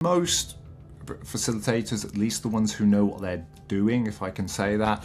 Most facilitators, at least the ones who know what they're doing, if I can say that,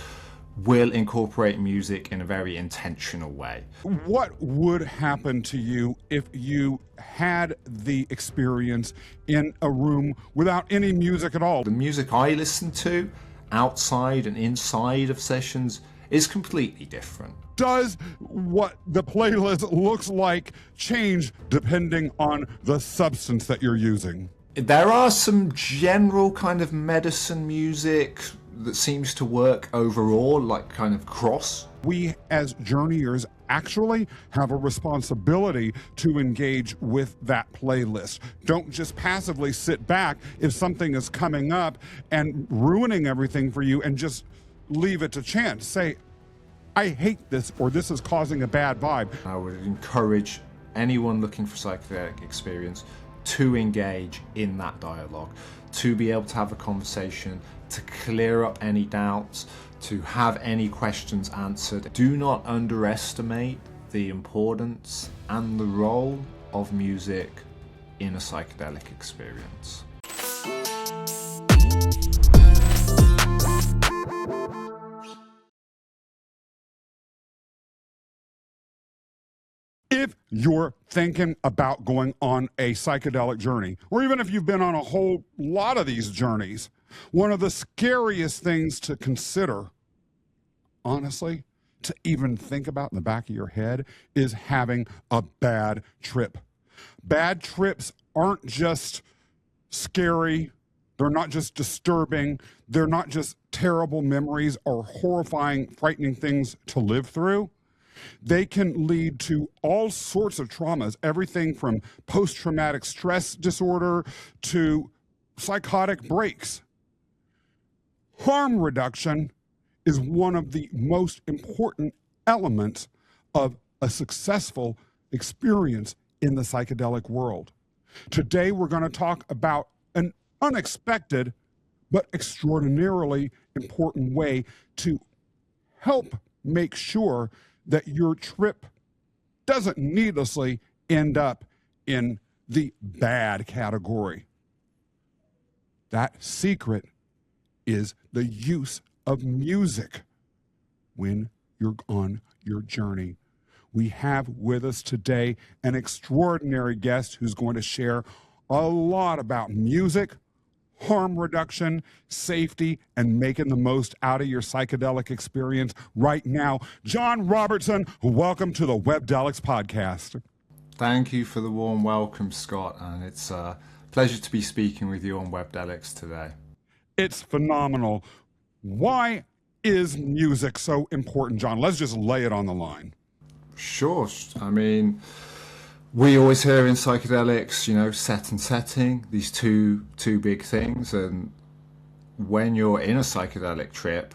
will incorporate music in a very intentional way. What would happen to you if you had the experience in a room without any music at all? The music I listen to outside and inside of sessions is completely different. Does what the playlist looks like change depending on the substance that you're using? There are some general kind of medicine music that seems to work overall, like kind of cross. We as journeyers actually have a responsibility to engage with that playlist. Don't just passively sit back if something is coming up and ruining everything for you and just leave it to chance. Say, I hate this, or this is causing a bad vibe. I would encourage anyone looking for psychedelic experience to engage in that dialogue, to be able to have a conversation, to clear up any doubts, to have any questions answered. Do not underestimate the importance and the role of music in a psychedelic experience. If you're thinking about going on a psychedelic journey, or even if you've been on a whole lot of these journeys, one of the scariest things to consider, honestly, to even think about in the back of your head is having a bad trip. Bad trips aren't just scary. They're not just disturbing. They're not just terrible memories or horrifying, frightening things to live through. They can lead to all sorts of traumas, everything from post-traumatic stress disorder to psychotic breaks. Harm reduction is one of the most important elements of a successful experience in the psychedelic world. Today, we're going to talk about an unexpected but extraordinarily important way to help make sure that your trip doesn't needlessly end up in the bad category. That secret is the use of music when you're on your journey. We have with us today an extraordinary guest who's going to share a lot about music, harm reduction, safety, and making the most out of your psychedelic experience right now. John Robertson, welcome to the Webdelics podcast. Thank you for the warm welcome, Scott, and it's a pleasure to be speaking with you on Webdelics today. It's phenomenal. Why is music so important, John? Let's just lay it on the line. Sure. I mean, we always hear in psychedelics, set and setting, these two big things. And when you're in a psychedelic trip,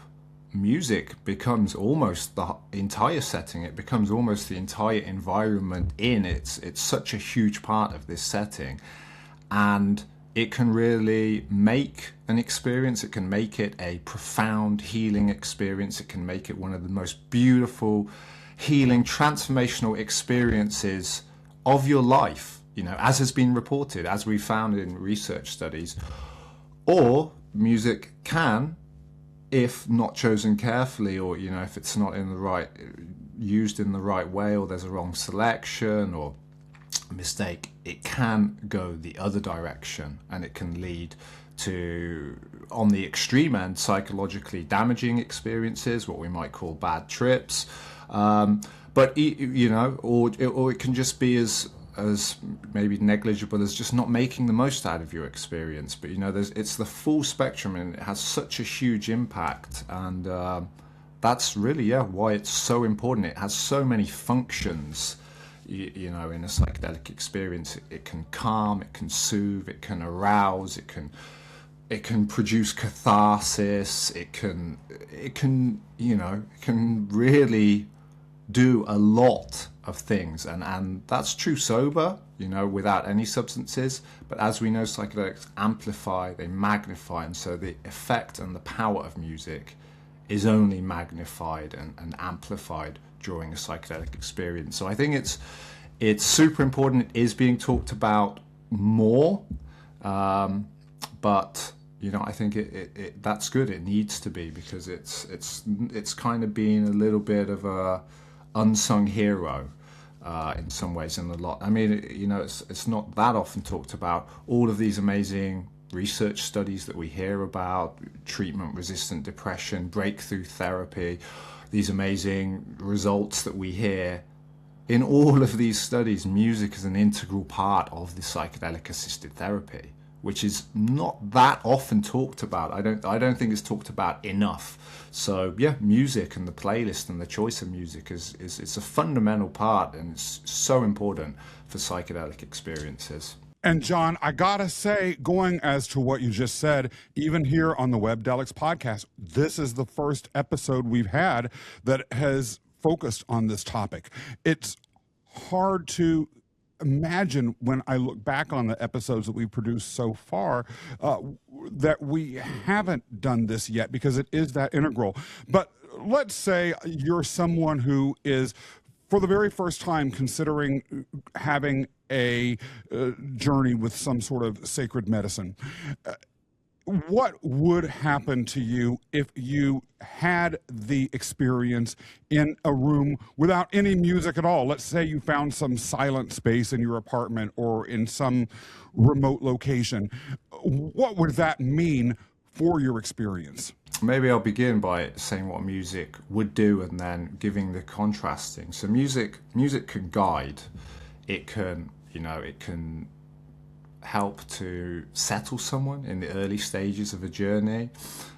music becomes almost the entire setting. It becomes almost the entire environment in it. It's such a huge part of this setting. And it can really make an experience. It can make it a profound healing experience. It can make it one of the most beautiful, healing, transformational experiences of your life, as has been reported, as we found in research studies. Or music can, if not chosen carefully, or if it's not used in the right way, or there's a wrong selection or a mistake, it can go the other direction, and it can lead to, on the extreme end, psychologically damaging experiences, what we might call bad trips. But or it can just be as maybe negligible as just not making the most out of your experience. But it's the full spectrum, and it has such a huge impact, and that's really why it's so important. It has so many functions. In a psychedelic experience, it can calm, it can soothe, it can arouse, it can produce catharsis. It can really do a lot of things, and that's true sober, without any substances. But as we know, psychedelics amplify, they magnify, and so the effect and the power of music is only magnified and amplified during a psychedelic experience. So I think it's super important. It is being talked about more, But I think that's good. It needs to be, because it's kind of been a little bit of a unsung hero in some ways, and a lot. I mean, it's not that often talked about. All of these amazing research studies that we hear about, treatment-resistant depression, breakthrough therapy, these amazing results that we hear. In all of these studies, music is an integral part of the psychedelic-assisted therapy, which is not that often talked about. I don't think it's talked about enough. So yeah, music and the playlist and the choice of music is a fundamental part, and it's so important for psychedelic experiences. And John, I gotta say, going as to what you just said, even here on the Webdelics podcast, this is the first episode we've had that has focused on this topic. It's hard to imagine, when I look back on the episodes that we've produced so far, that we haven't done this yet, because it is that integral. But let's say you're someone who is, for the very first time, considering having a journey with some sort of sacred medicine. What would happen to you if you had the experience in a room without any music at all? Let's say you found some silent space in your apartment or in some remote location. What would that mean for your experience? Maybe I'll begin by saying what music would do, and then giving the contrasting. So music can guide. It can help to settle someone in the early stages of a journey,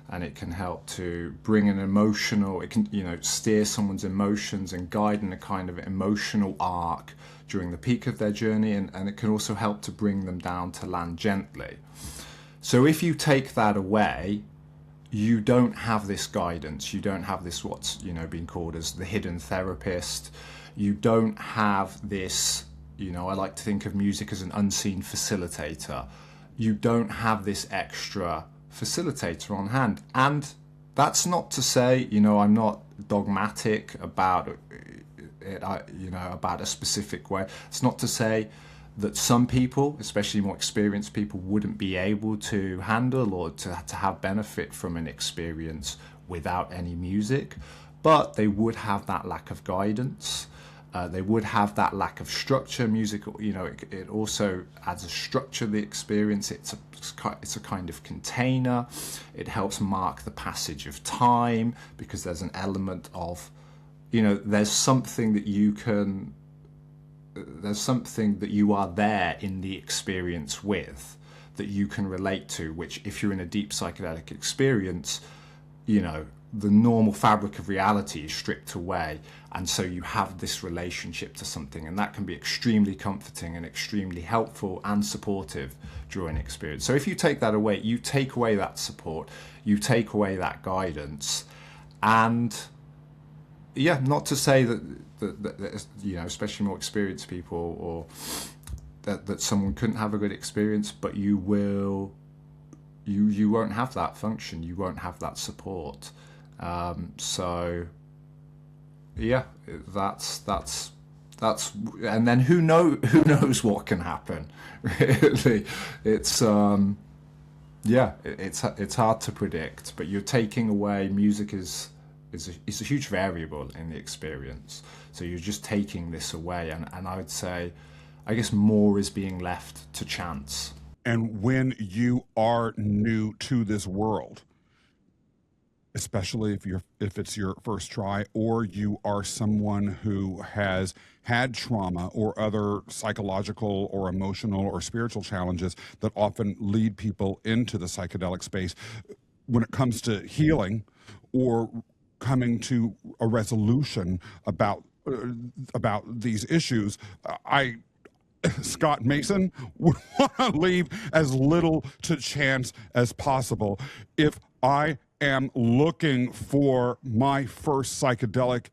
and it can help to bring an emotional, it can steer someone's emotions and guide in a kind of emotional arc during the peak of their journey, and it can also help to bring them down to land gently. So if you take that away, you don't have this guidance. You don't have this, what's been called as the hidden therapist. You don't have this, I like to think of music as an unseen facilitator. You don't have this extra facilitator on hand. And that's not to say, I'm not dogmatic about it, about a specific way. It's not to say that some people, especially more experienced people, wouldn't be able to handle or to have benefit from an experience without any music, but they would have that lack of guidance. They would have that lack of structure. Music, it also adds a structure to the experience. It's a kind of container. It helps mark the passage of time, because there's an element of, there's something that you are there in the experience with, that you can relate to, which, if you're in a deep psychedelic experience, the normal fabric of reality is stripped away, and so you have this relationship to something, and that can be extremely comforting and extremely helpful and supportive during experience. So if you take that away, you take away that support, you take away that guidance. And yeah, not to say that especially more experienced people, or that someone couldn't have a good experience, but you won't have that function, you won't have that support. So yeah, that's and then who knows what can happen. Really, it's hard to predict, but you're taking away, music is a huge variable in the experience. So you're just taking this away, and I would say, I guess, more is being left to chance. And when you are new to this world, especially if it's your first try, or you are someone who has had trauma or other psychological or emotional or spiritual challenges that often lead people into the psychedelic space, when it comes to healing or coming to a resolution about these issues, Scott Mason, would want to leave as little to chance as possible. If I am looking for my first psychedelic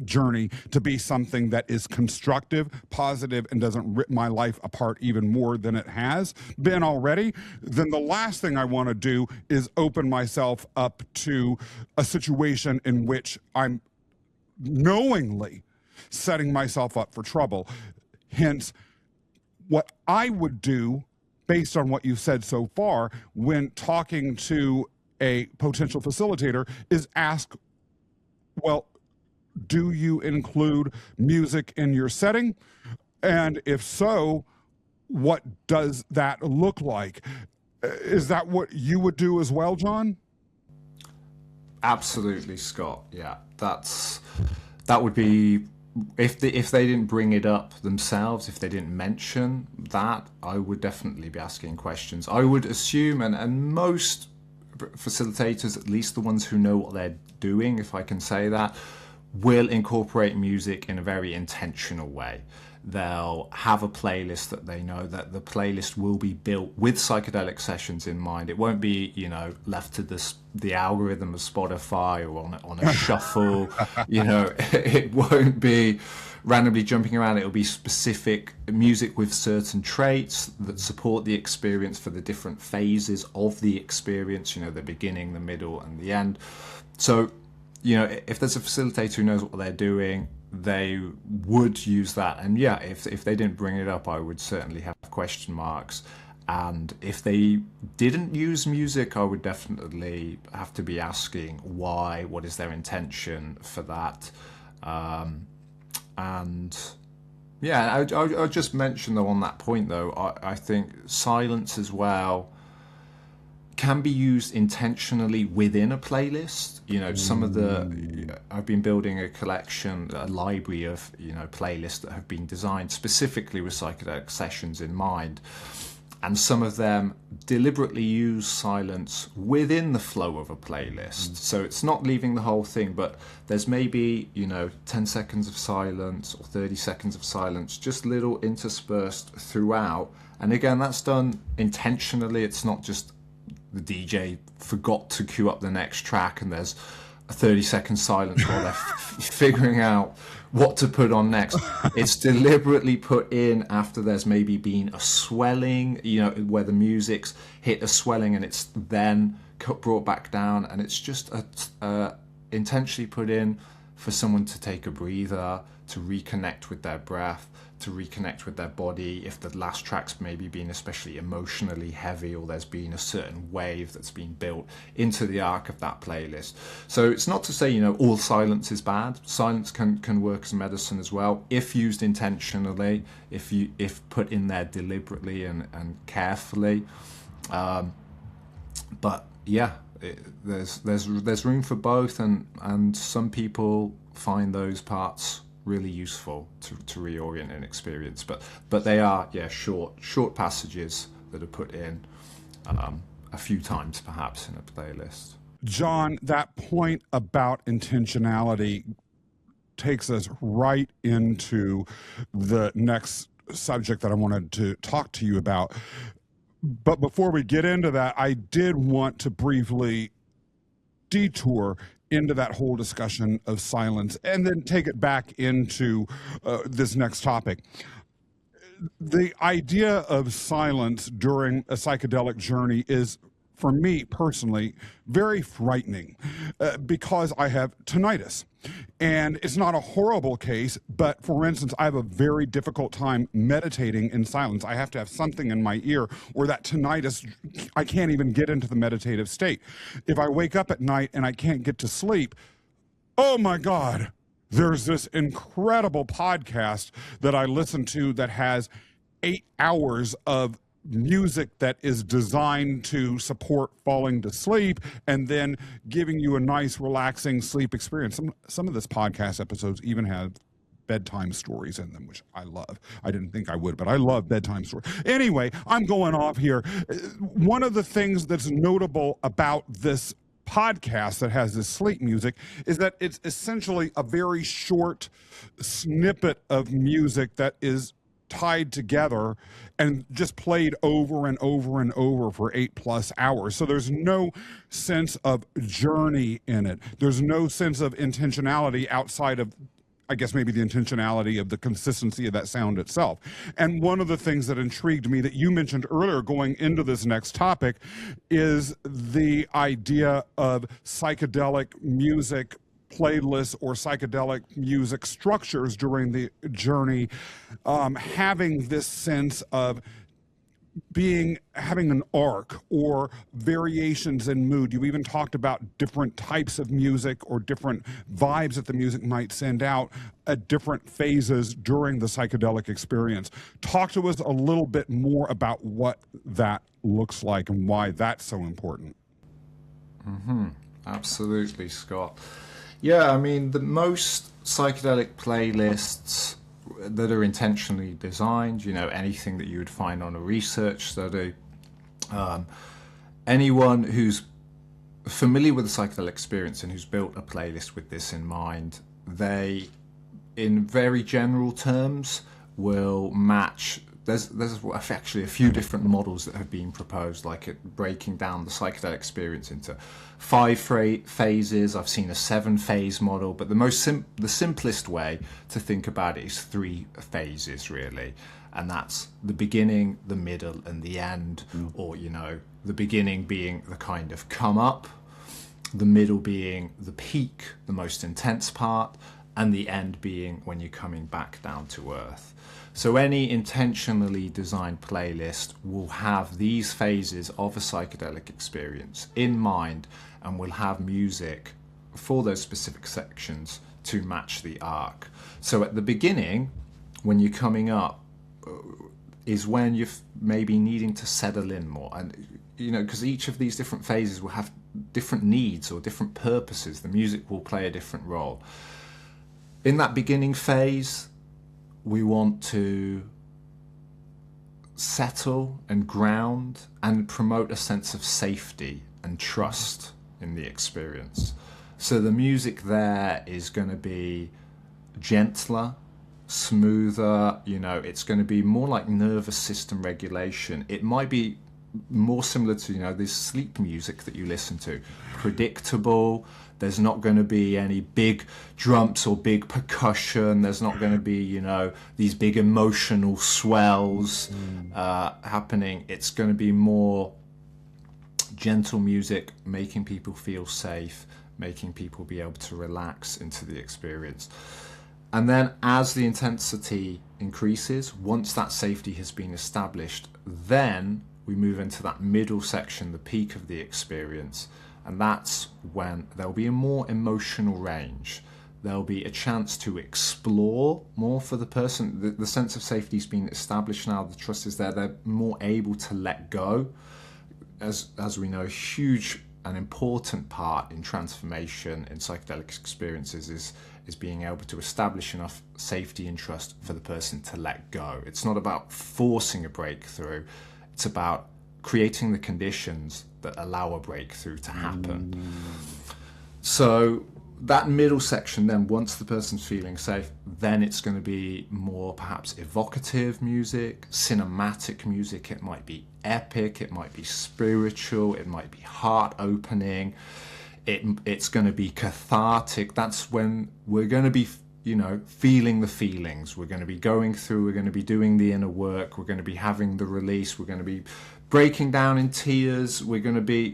journey to be something that is constructive, positive, and doesn't rip my life apart even more than it has been already, then the last thing I want to do is open myself up to a situation in which I'm knowingly setting myself up for trouble. Hence, what I would do based on what you've said so far, when talking to a potential facilitator, is ask, well, do you include music in your setting? And if so, what does that look like? Is that what you would do as well, John? Absolutely, Scott. Yeah, that would be if they didn't bring it up themselves, if they didn't mention that, I would definitely be asking questions. I would assume, and most facilitators, at least the ones who know what they're doing, if I can say that, will incorporate music in a very intentional way. They'll have a playlist that they know that the playlist will be built with psychedelic sessions in mind. It won't be, left to the algorithm of Spotify or on a shuffle. It won't be randomly jumping around. It'll be specific music with certain traits that support the experience for the different phases of the experience, the beginning, the middle, and the end. So, if there's a facilitator who knows what they're doing, they would use that. And yeah, if they didn't bring it up, I would certainly have question marks. And if they didn't use music, I would definitely have to be asking why, what is their intention for that. And yeah, I'll just mention though on that point though, I think silence as well can be used intentionally within a playlist. Some of I've been building a collection, a library of, playlists that have been designed specifically with psychedelic sessions in mind. And some of them deliberately use silence within the flow of a playlist. So it's not leaving the whole thing, but there's maybe, 10 seconds of silence or 30 seconds of silence, just little interspersed throughout. And again, that's done intentionally. It's not just the DJ forgot to cue up the next track and there's a 30-second silence while they're figuring out what to put on next. It's deliberately put in after there's maybe been a swelling, where the music's hit a swelling and it's then brought back down, and it's just intentionally put in for someone to take a breather, to reconnect with their breath, to reconnect with their body. If the last track's maybe been especially emotionally heavy, or there's been a certain wave that's been built into the arc of that playlist. So it's not to say, all silence is bad. Silence can work as medicine as well, if used intentionally, if put in there deliberately and carefully. But yeah, there's room for both, and some people find those parts really useful to reorient an experience, but they are short passages that are put in a few times perhaps in a playlist. John, that point about intentionality takes us right into the next subject that I wanted to talk to you about. But before we get into that, I did want to briefly detour into that whole discussion of silence and then take it back into this next topic. The idea of silence during a psychedelic journey is, for me personally, very frightening because I have tinnitus. And it's not a horrible case, but for instance, I have a very difficult time meditating in silence. I have to have something in my ear, or that tinnitus, I can't even get into the meditative state. If I wake up at night and I can't get to sleep, oh my God, there's this incredible podcast that I listen to that has 8 hours of music that is designed to support falling to sleep and then giving you a nice, relaxing sleep experience. Some of this podcast episodes even have bedtime stories in them, which I love. I didn't think I would, but I love bedtime stories. Anyway, I'm going off here. One of the things that's notable about this podcast that has this sleep music is that it's essentially a very short snippet of music that is tied together and just played over and over and over for 8+ hours. So there's no sense of journey in it. There's no sense of intentionality outside of, I guess, maybe the intentionality of the consistency of that sound itself. And one of the things that intrigued me that you mentioned earlier going into this next topic is the idea of psychedelic music playlists or psychedelic music structures during the journey, having this sense of having an arc or variations in mood. You even talked about different types of music or different vibes that the music might send out at different phases during the psychedelic experience. Talk to us a little bit more about what that looks like and why that's so important. Absolutely, Scott. Yeah, I mean, the most psychedelic playlists that are intentionally designed, anything that you would find on a research study, anyone who's familiar with the psychedelic experience and who's built a playlist with this in mind, they, in very general terms, will match. There's actually a few different models that have been proposed, like breaking down the psychedelic experience into 5 phases. I've seen a 7-phase model, but the simplest way to think about it is 3 phases, really. And that's the beginning, the middle, and the end. Or, the beginning being the kind of come up, the middle being the peak, the most intense part, and the end being when you're coming back down to earth. So any intentionally designed playlist will have these phases of a psychedelic experience in mind, and will have music for those specific sections to match the arc. So at the beginning, when you're coming up, is when you're maybe needing to settle in more. And, because each of these different phases will have different needs or different purposes. The music will play a different role. In that beginning phase, we want to settle and ground and promote a sense of safety and trust in the experience. So the music there is going to be gentler, smoother, it's going to be more like nervous system regulation. It might be more similar to, this sleep music that you listen to. Predictable. There's not going to be any big drums or big percussion. There's not going to be, these big emotional swells happening. It's going to be more gentle music, making people feel safe, making people be able to relax into the experience. And then as the intensity increases, once that safety has been established, then we move into that middle section, the peak of the experience. And that's when there'll be a more emotional range. There'll be a chance to explore more for the person. The sense of safety's been established now, the trust is there. They're more able to let go. As we know, a huge and important part in transformation in psychedelic experiences is being able to establish enough safety and trust for the person to let go. It's not about forcing a breakthrough. It's about creating the conditions that allow a breakthrough to happen. So that middle section, then once the person's feeling safe, then it's going to be more perhaps evocative music, cinematic music. It might be epic, it might be spiritual, it might be heart opening, it's going to be cathartic. That's when we're going to be feeling the feelings. We're going to be going through, we're going to be doing the inner work, we're going to be having the release, we're going to be breaking down in tears, we're going to be,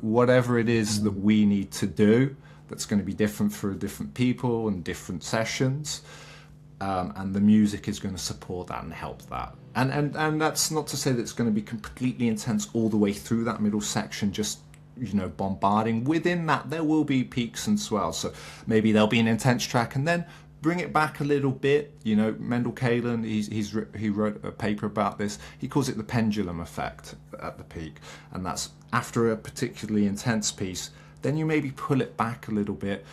whatever it is that we need to do, that's going to be different for different people and different sessions. And the music is going to support that and help that. And that's not to say that it's going to be completely intense all the way through that middle section, just bombarding. Within that, there will be peaks and swells. So maybe there'll be an intense track and then bring it back a little bit. Mendel Kaelen, he wrote a paper about this. He calls it the pendulum effect at the peak. And that's after a particularly intense piece, then you maybe pull it back a little bit,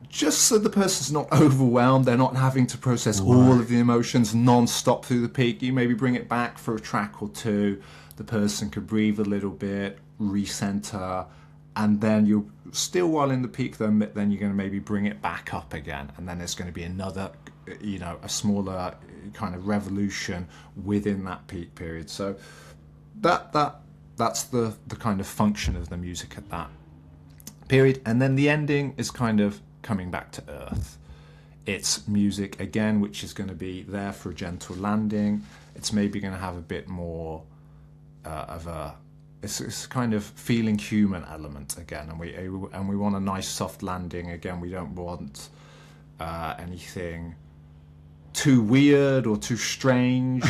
just so the person's not overwhelmed. They're not having to process all of the emotions non-stop through the peak. You maybe bring it back for a track or two. The person could breathe a little bit, recenter, and then you're still while in the peak, then you're going to maybe bring it back up again, and then there's going to be another, a smaller kind of revolution within that peak period. So that's the kind of function of the music at that period. And then the ending is kind of coming back to earth. It's music again, which is going to be there for a gentle landing. It's maybe going to have a bit more it's kind of feeling human element again, and we want a nice soft landing again. We don't want anything too weird or too strange.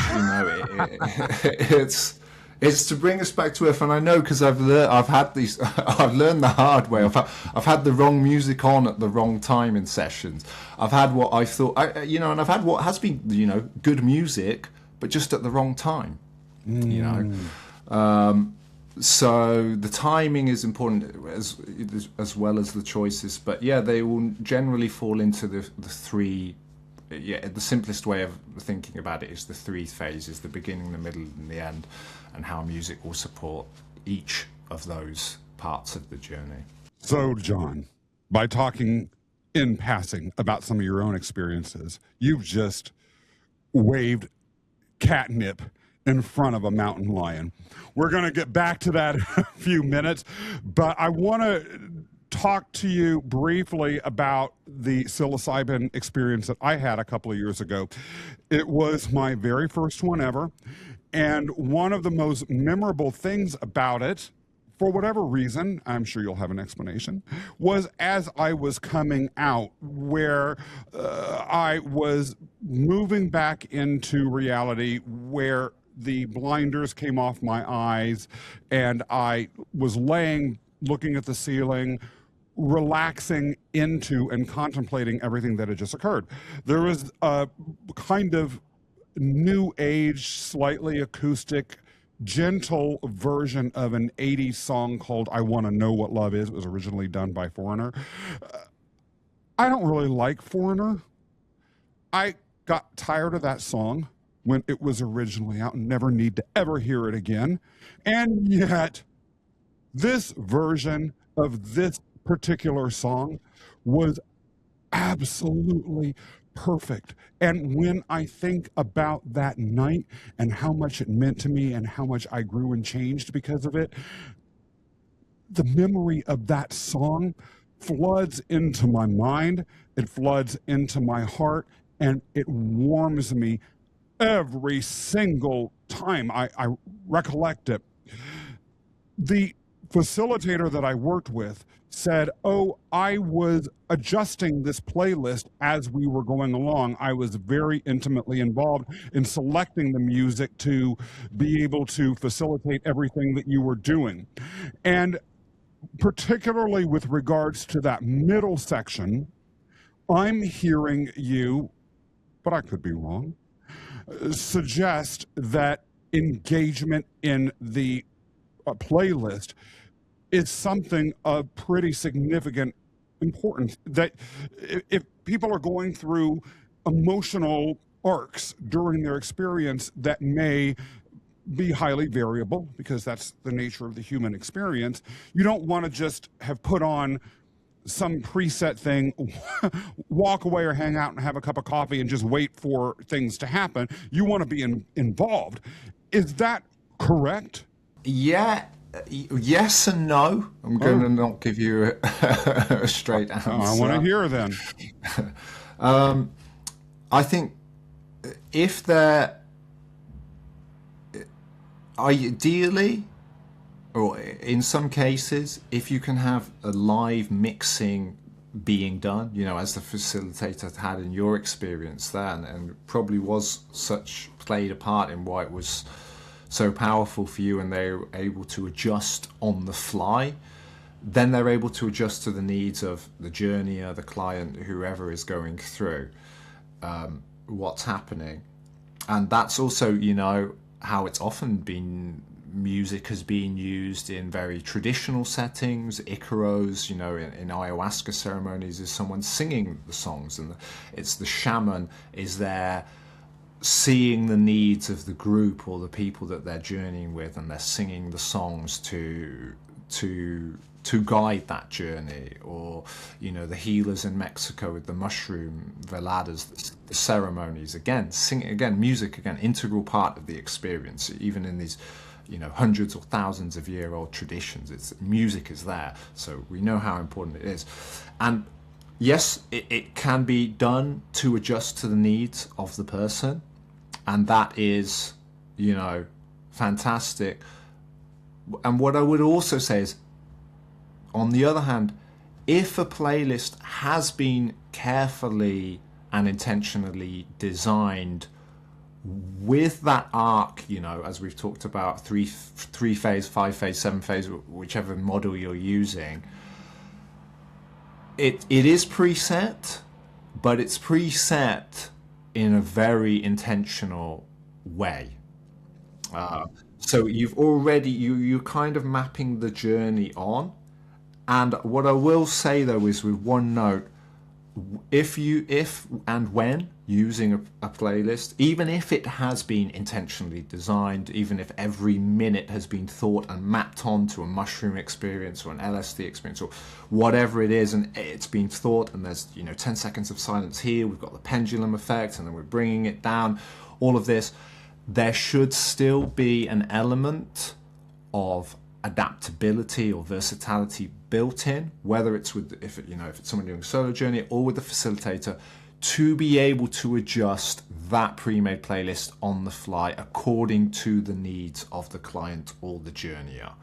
It's to bring us back to earth. And I know, because I've learned the hard way. I've had the wrong music on at the wrong time in sessions. I've had what I thought, and I've had what has been, good music, but just at the wrong time. So the timing is important as well as the choices. But yeah, they will generally fall into the three. Yeah, the simplest way of thinking about it is the three phases: the beginning, the middle, and the end, and how music will support each of those parts of the journey. So, John, by talking in passing about some of your own experiences, you've just waved catnip in front of a mountain lion. We're going to get back to that in a few minutes, but I want to talk to you briefly about the psilocybin experience that I had a couple of years ago. It was my very first one ever, and one of the most memorable things about it, for whatever reason, I'm sure you'll have an explanation, was as I was coming out, where I was moving back into reality, where the blinders came off my eyes, and I was looking at the ceiling, relaxing into and contemplating everything that had just occurred. There was a kind of new age, slightly acoustic, gentle version of an 80s song called I Want to Know What Love Is. It was originally done by Foreigner. I don't really like Foreigner. I got tired of that song when it was originally out and never need to ever hear it again. And yet, this version of this particular song was absolutely perfect. And when I think about that night and how much it meant to me and how much I grew and changed because of it, the memory of that song floods into my mind, it floods into my heart, and it warms me every single time I recollect it. The facilitator that I worked with said, I was adjusting this playlist as we were going along. I was very intimately involved in selecting the music to be able to facilitate everything that you were doing. And particularly with regards to that middle section, I'm hearing you, but I could be wrong, suggest that engagement in the playlist is something of pretty significant importance. That if people are going through emotional arcs during their experience that may be highly variable, because that's the nature of the human experience, you don't want to just have put on some preset thing, walk away or hang out and have a cup of coffee and just wait for things to happen. You want to be involved. Is that correct? Yeah. Yes and no. I'm going to not give you a straight answer. I want to hear then. I think if they're ideally, or in some cases, if you can have a live mixing being done, as the facilitator had in your experience then, and probably played a part in why it was so powerful for you, and they were able to adjust on the fly, then they're able to adjust to the needs of the journeyer, the client, whoever is going through what's happening. And that's also, how it's often been, music has been used in very traditional settings. Icaros, in ayahuasca ceremonies, is someone singing the songs, and it's the shaman is there seeing the needs of the group or the people that they're journeying with, and they're singing the songs to guide that journey. Or the healers in Mexico with the mushroom veladas, the ceremonies, music, integral part of the experience. Even in these hundreds or thousands of year old traditions, music is there, so we know how important it is. And yes, it can be done to adjust to the needs of the person, and that is, fantastic. And what I would also say is, on the other hand, if a playlist has been carefully and intentionally designed with that arc, as we've talked about, three phase, 5 phase, 7 phase, whichever model you're using, it is preset, but it's preset in a very intentional way. So you're kind of mapping the journey on. And what I will say though is, with one note, if and when using a playlist, even if it has been intentionally designed, even if every minute has been thought and mapped onto a mushroom experience or an LSD experience or whatever it is, and it's been thought, and there's 10 seconds of silence here, we've got the pendulum effect, and then we're bringing it down, all of this, there should still be an element of adaptability or versatility built in, whether it's if it's someone doing a solo journey or with the facilitator, to be able to adjust that pre-made playlist on the fly according to the needs of the client or the journeyer.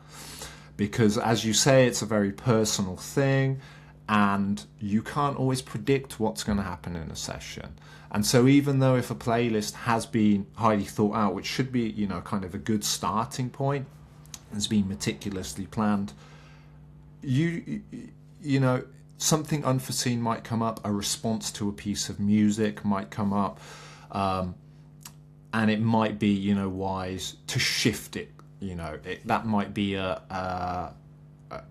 Because as you say, it's a very personal thing, and you can't always predict what's going to happen in a session. And so even though if a playlist has been highly thought out, which should be kind of a good starting point, has been meticulously planned, something unforeseen might come up, a response to a piece of music might come up, and it might be wise to shift it. That might be a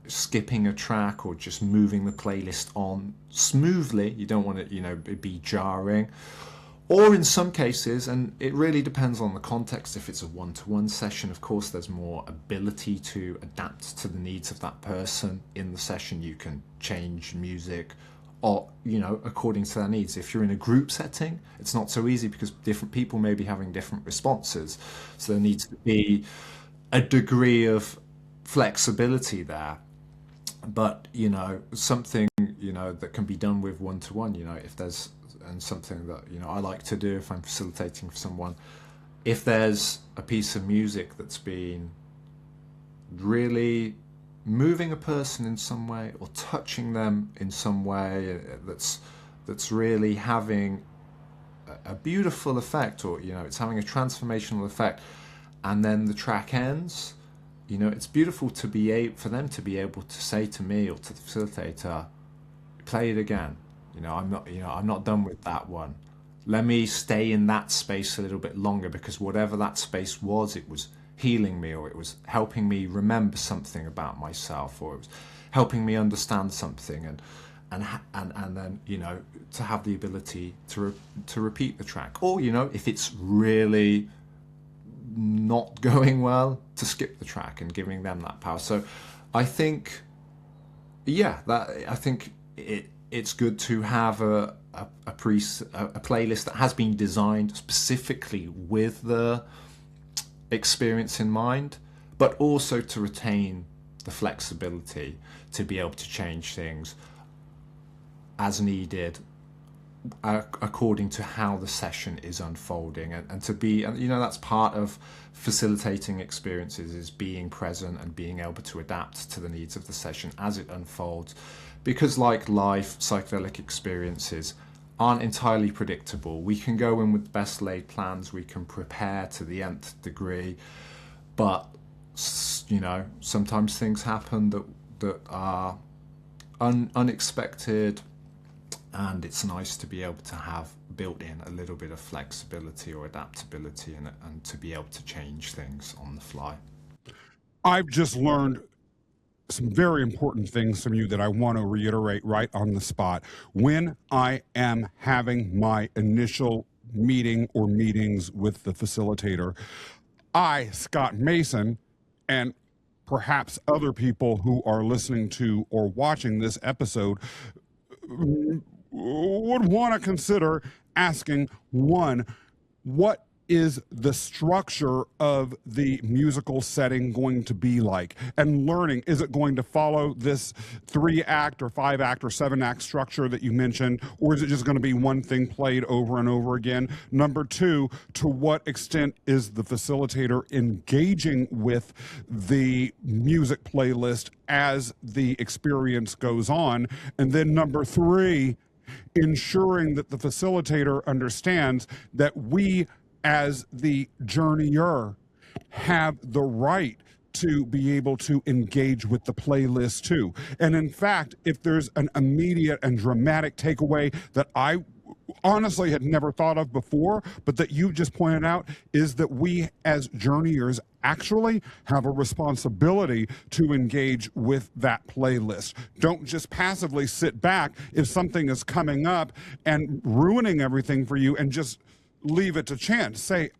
skipping a track or just moving the playlist on smoothly. You don't want it be jarring. Or in some cases, and it really depends on the context, if it's a one-to-one session, of course, there's more ability to adapt to the needs of that person in the session. You can change music or, according to their needs. If you're in a group setting, it's not so easy because different people may be having different responses. So there needs to be a degree of flexibility there. But, something, that can be done with one-to-one, if there's, and something that I like to do if I'm facilitating for someone, if there's a piece of music that's been really moving a person in some way or touching them in some way, that's really having a beautiful effect, or it's having a transformational effect, and then the track ends, it's beautiful for them to be able to say to me or to the facilitator, play it again. I'm not done with that one. Let me stay in that space a little bit longer, because whatever that space was, it was healing me, or it was helping me remember something about myself, or it was helping me understand something, and then to have the ability to repeat the track, or if it's really not going well, to skip the track and giving them that power. So I think it's good to have a playlist that has been designed specifically with the experience in mind, but also to retain the flexibility to be able to change things as needed according to how the session is unfolding, and to be, that's part of facilitating experiences, is being present and being able to adapt to the needs of the session as it unfolds. Because like life, psychedelic experiences aren't entirely predictable. We can go in with best laid plans, we can prepare to the nth degree, but sometimes things happen that are unexpected, and it's nice to be able to have built in a little bit of flexibility or adaptability and to be able to change things on the fly. I've just learned some very important things from you that I want to reiterate right on the spot. When I am having my initial meeting or meetings with the facilitator, I, Scott Mason, and perhaps other people who are listening to or watching this episode would want to consider asking, one, what is the structure of the musical setting going to be like? And learning, is it going to follow this 3-act or 5-act or 7-act structure that you mentioned, or is it just going to be one thing played over and over again? Number 2, to what extent is the facilitator engaging with the music playlist as the experience goes on? And then number 3, ensuring that the facilitator understands that we, as the journeyer, have the right to be able to engage with the playlist too. And in fact, if there's an immediate and dramatic takeaway that I honestly had never thought of before, but that you just pointed out, is that we as journeyers actually have a responsibility to engage with that playlist. Don't just passively sit back if something is coming up and ruining everything for you and just leave it to chance. Say,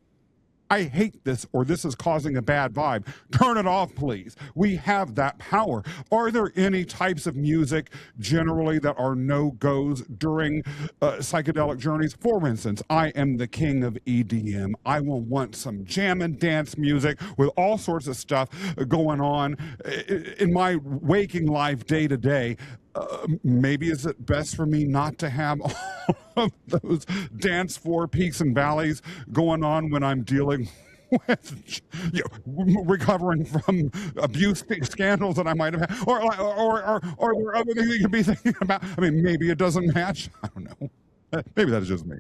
I hate this, or this is causing a bad vibe. Turn it off, please. We have that power. Are there any types of music generally that are no-goes during psychedelic journeys? For instance, I am the king of EDM. I will want some jam and dance music with all sorts of stuff going on in my waking life day to day. Maybe is it best for me not to have all of those dance floor peaks and valleys going on when I'm dealing with, recovering from abuse scandals that I might have had, or are there other things you could be thinking about? I mean, maybe it doesn't match. I don't know. Maybe that's just me.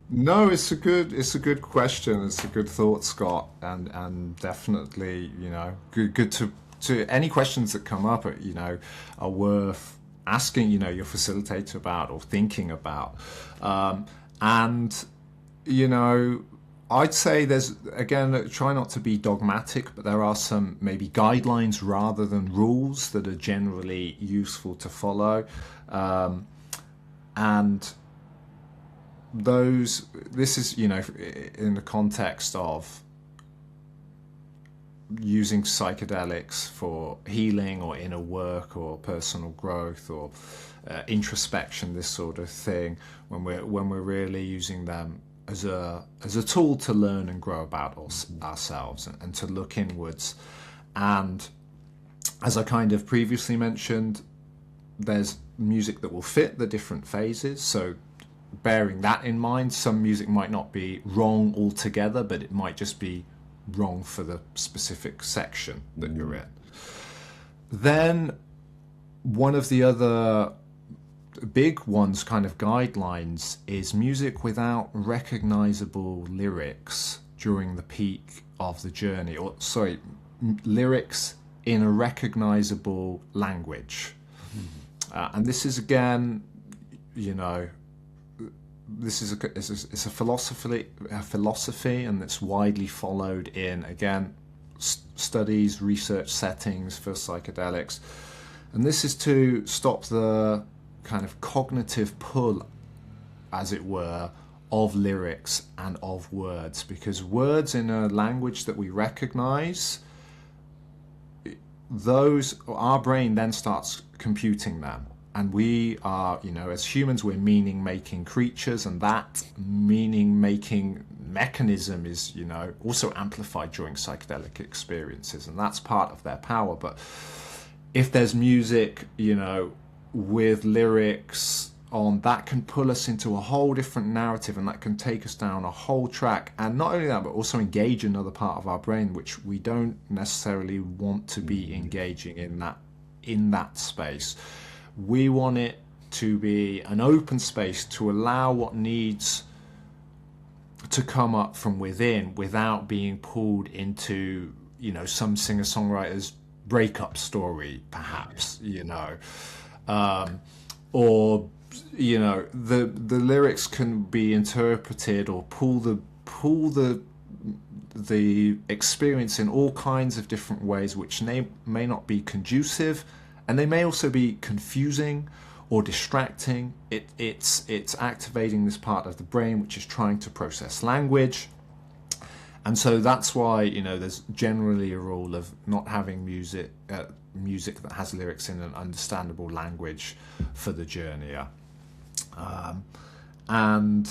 No, it's a good question. It's a good thought, Scott, and definitely, good to any questions that come up, are worth asking, your facilitator about or thinking about. And, I'd say there's, again, try not to be dogmatic, but there are some maybe guidelines rather than rules that are generally useful to follow. And this is, in the context of using psychedelics for healing or inner work or personal growth or introspection, this sort of thing, when we're really using them as a tool to learn and grow about ourselves and to look inwards. And as I kind of previously mentioned, there's music that will fit the different phases. So bearing that in mind, some music might not be wrong altogether, but it might just be wrong for the specific section that you're in. Then one of the other big ones, kind of guidelines, is music without recognizable lyrics during the peak of the journey, or sorry, lyrics in a recognizable language. And this is, again, this is it's a philosophy, and it's widely followed in, again, studies, research settings for psychedelics. And this is to stop the kind of cognitive pull, as it were, of lyrics and of words, because words in a language that we recognize, our brain then starts computing them. And we are, as humans, we're meaning-making creatures, and that meaning-making mechanism is, also amplified during psychedelic experiences, and that's part of their power. But if there's music, with lyrics on, that can pull us into a whole different narrative, and that can take us down a whole track. And not only that, but also engage another part of our brain, which we don't necessarily want to be engaging in that space. We want it to be an open space to allow what needs to come up from within without being pulled into, some singer-songwriter's breakup story, perhaps, or, the lyrics can be interpreted or pull the experience in all kinds of different ways, which may not be conducive. And they may also be confusing or distracting. It's activating this part of the brain which is trying to process language. And so that's why, there's generally a rule of not having music that has lyrics in an understandable language for the journeyer. And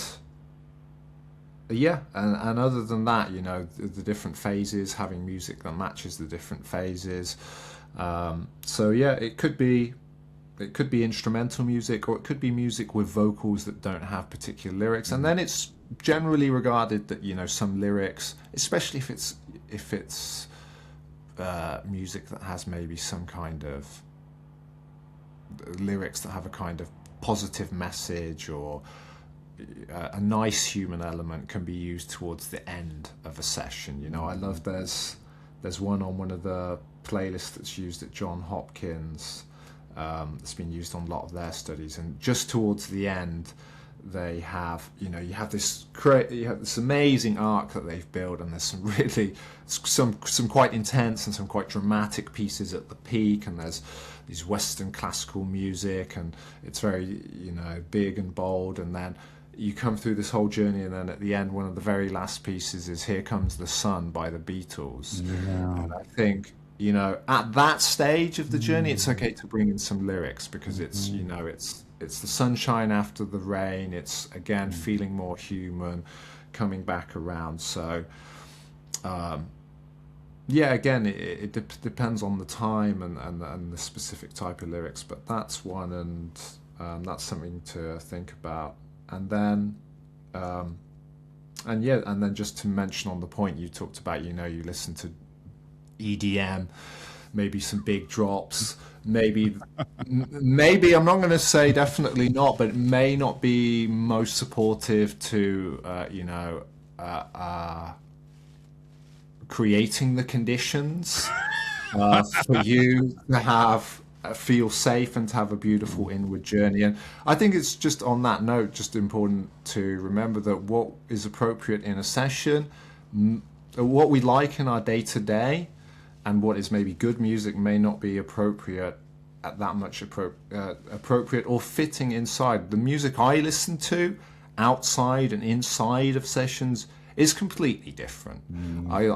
other than that, the different phases, having music that matches the different phases. It could be instrumental music, or it could be music with vocals that don't have particular lyrics. And then it's generally regarded that, some lyrics, especially if it's music that has maybe some kind of lyrics that have a kind of positive message or a nice human element can be used towards the end of a session. You know, I love there's one on one of the playlists that's used at John Hopkins. It's been used on a lot of their studies, and just towards the end, they have, you know, you have this amazing arc that they've built, and there's some really some quite intense and some quite dramatic pieces at the peak, and there's these Western classical music, and it's very, you know, big and bold, and then you come through this whole journey, and then at the end, one of the very last pieces is "Here Comes the Sun" by the Beatles. Yeah. And I think, you know, at that stage of the journey, it's okay to bring in some lyrics, because it's, you know, it's the sunshine after the rain. It's, again, feeling more human, coming back around. So, yeah, again, it depends on the time and the specific type of lyrics, but that's one, and that's something to think about. And then, and then just to mention on the point you talked about, you know, you listen to EDM, maybe some big drops, maybe I'm not going to say definitely not, but it may not be most supportive to creating the conditions for you to have feel safe and to have a beautiful inward journey. And I think it's just on that note, just important to remember that what is appropriate in a session, what we like in our day-to-day, and what is maybe good music may not be appropriate at that much appropriate or fitting inside. The music I listen to outside and inside of sessions is completely different. I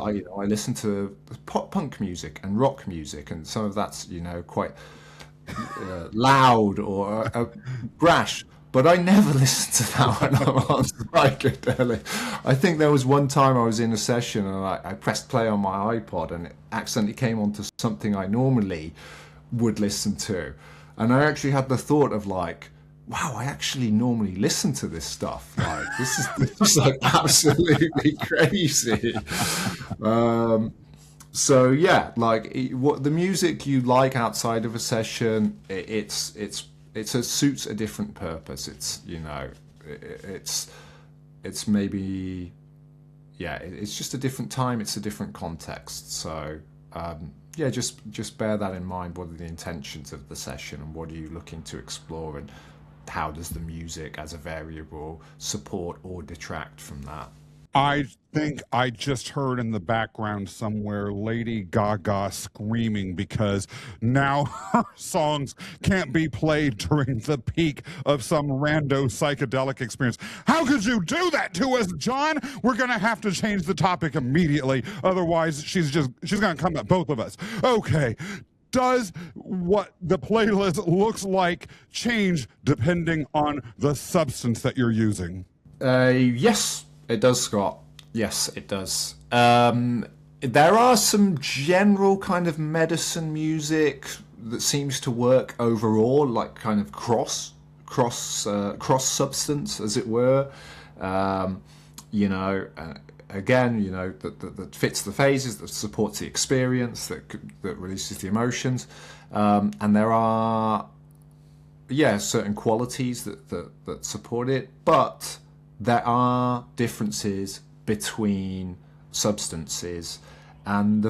listen to pop punk music and rock music, and some of that's, you know, quite loud or brash, but I never listen to that when I'm on psychedelic. I think there was one time I was in a session and I pressed play on my iPod, and it accidentally came onto something I normally would listen to, and I actually had the thought of, like, wow, I actually normally listen to this stuff. Like, this is like absolutely crazy. So yeah, like, what the music you like outside of a session, it suits a different purpose. It's, you know, it's maybe, yeah, it's just a different time. It's a different context. So yeah, just bear that in mind. What are the intentions of the session, and what are you looking to explore, and how does the music as a variable support or detract from that? I think I just heard in the background somewhere Lady Gaga screaming because now her songs can't be played during the peak of some rando psychedelic experience. How could you do that to us, John? We're going to have to change the topic immediately. Otherwise, she's going to come at both of us. Okay. Does what the playlist looks like change depending on the substance that you're using? Yes, it does, Scott. Yes, it does. There are some general kind of medicine music that seems to work overall, like kind of cross substance, as it were. You know, again, you know, that fits the phases, that supports the experience, that releases the emotions, and there are, yeah, certain qualities that support it, but there are differences between substances. And the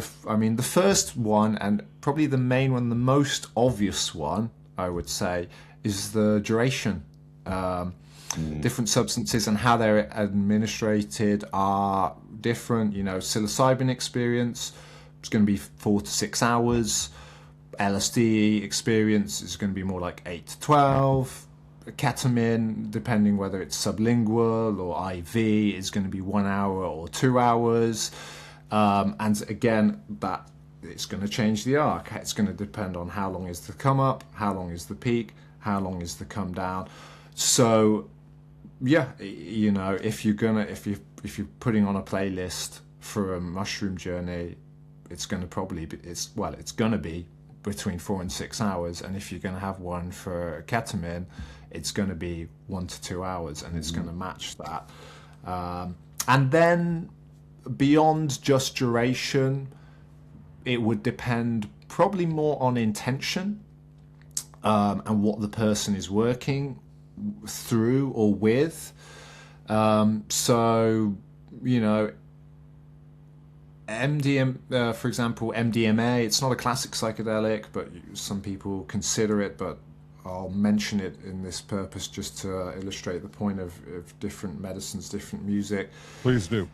first one, and probably the main one, the most obvious one, I would say, is the duration. Different substances and how they're administrated are different. You know, psilocybin experience is going to be 4 to 6 hours. LSD experience is going to be more like 8 to 12. Ketamine, depending whether it's sublingual or IV, is going to be 1 hour or 2 hours. And again, that it's going to change the arc. It's going to depend on how long is the come up, how long is the peak, how long is the come down. So yeah, you know, if you're putting on a playlist for a mushroom journey, it's going to be between 4 and 6 hours, and if you're going to have one for ketamine, it's going to be 1 to 2 hours, and it's going to match that. And then beyond just duration, it would depend probably more on intention. and what the person is working through or with. So, you know, for example, MDMA, it's not a classic psychedelic, but some people consider it, but I'll mention it in this purpose just to illustrate the point of different medicines, different music. Please do.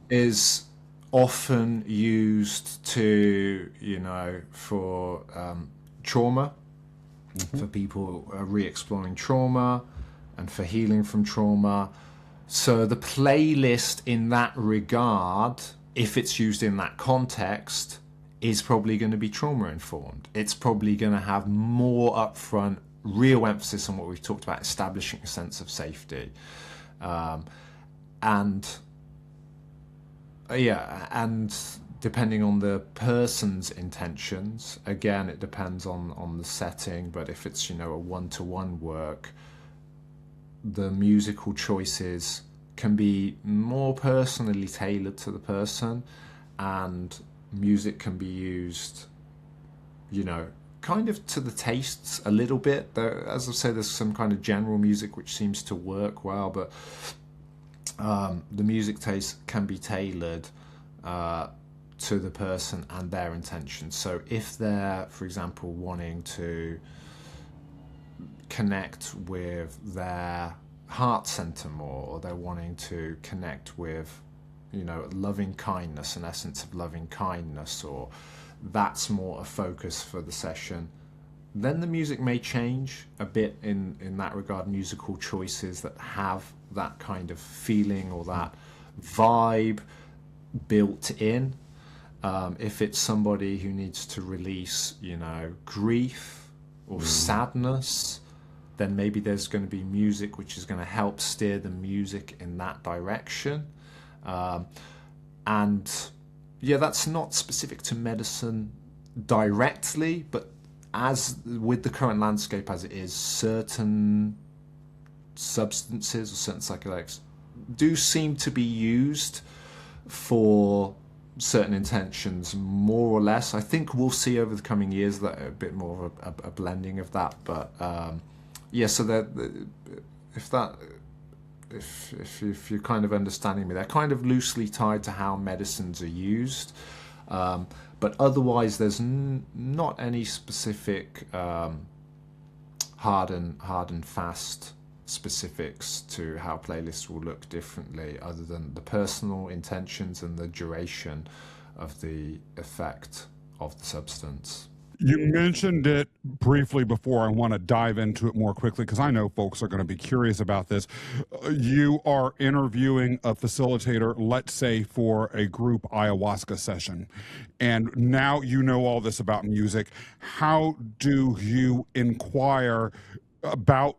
Is often used to, you know, for trauma, for people re-exploring trauma and for healing from trauma. So the playlist in that regard, if it's used in that context, is probably going to be trauma informed. It's probably going to have more upfront real emphasis on what we've talked about, establishing a sense of safety. And depending on the person's intentions, again, it depends on the setting, but if it's, you know, a one-to-one work, the musical choices can be more personally tailored to the person, and music can be used, you know, kind of to the tastes a little bit. There, as I say, there's some kind of general music which seems to work well, but the music taste can be tailored to the person and their intentions. So if they're, for example, wanting to connect with their heart center more, or they're wanting to connect with, you know, loving kindness, an essence of loving kindness, or that's more a focus for the session, then the music may change a bit in that regard. Musical choices that have that kind of feeling or that vibe built in. If it's somebody who needs to release, you know, grief or sadness, then maybe there's going to be music which is going to help steer the music in that direction. And yeah, that's not specific to medicine directly, but as with the current landscape as it is, certain substances or certain psychedelics do seem to be used for certain intentions, more or less. I think we'll see over the coming years that a bit more of a blending of that, but yeah, so that if you're kind of understanding me, they're kind of loosely tied to how medicines are used, but otherwise there's not any specific hard and fast specifics to how playlists will look differently, other than the personal intentions and the duration of the effect of the substance. You mentioned it briefly before. I want to dive into it more quickly because I know folks are going to be curious about this. You are interviewing a facilitator, let's say for a group ayahuasca session, and now you know all this about music. How do you inquire about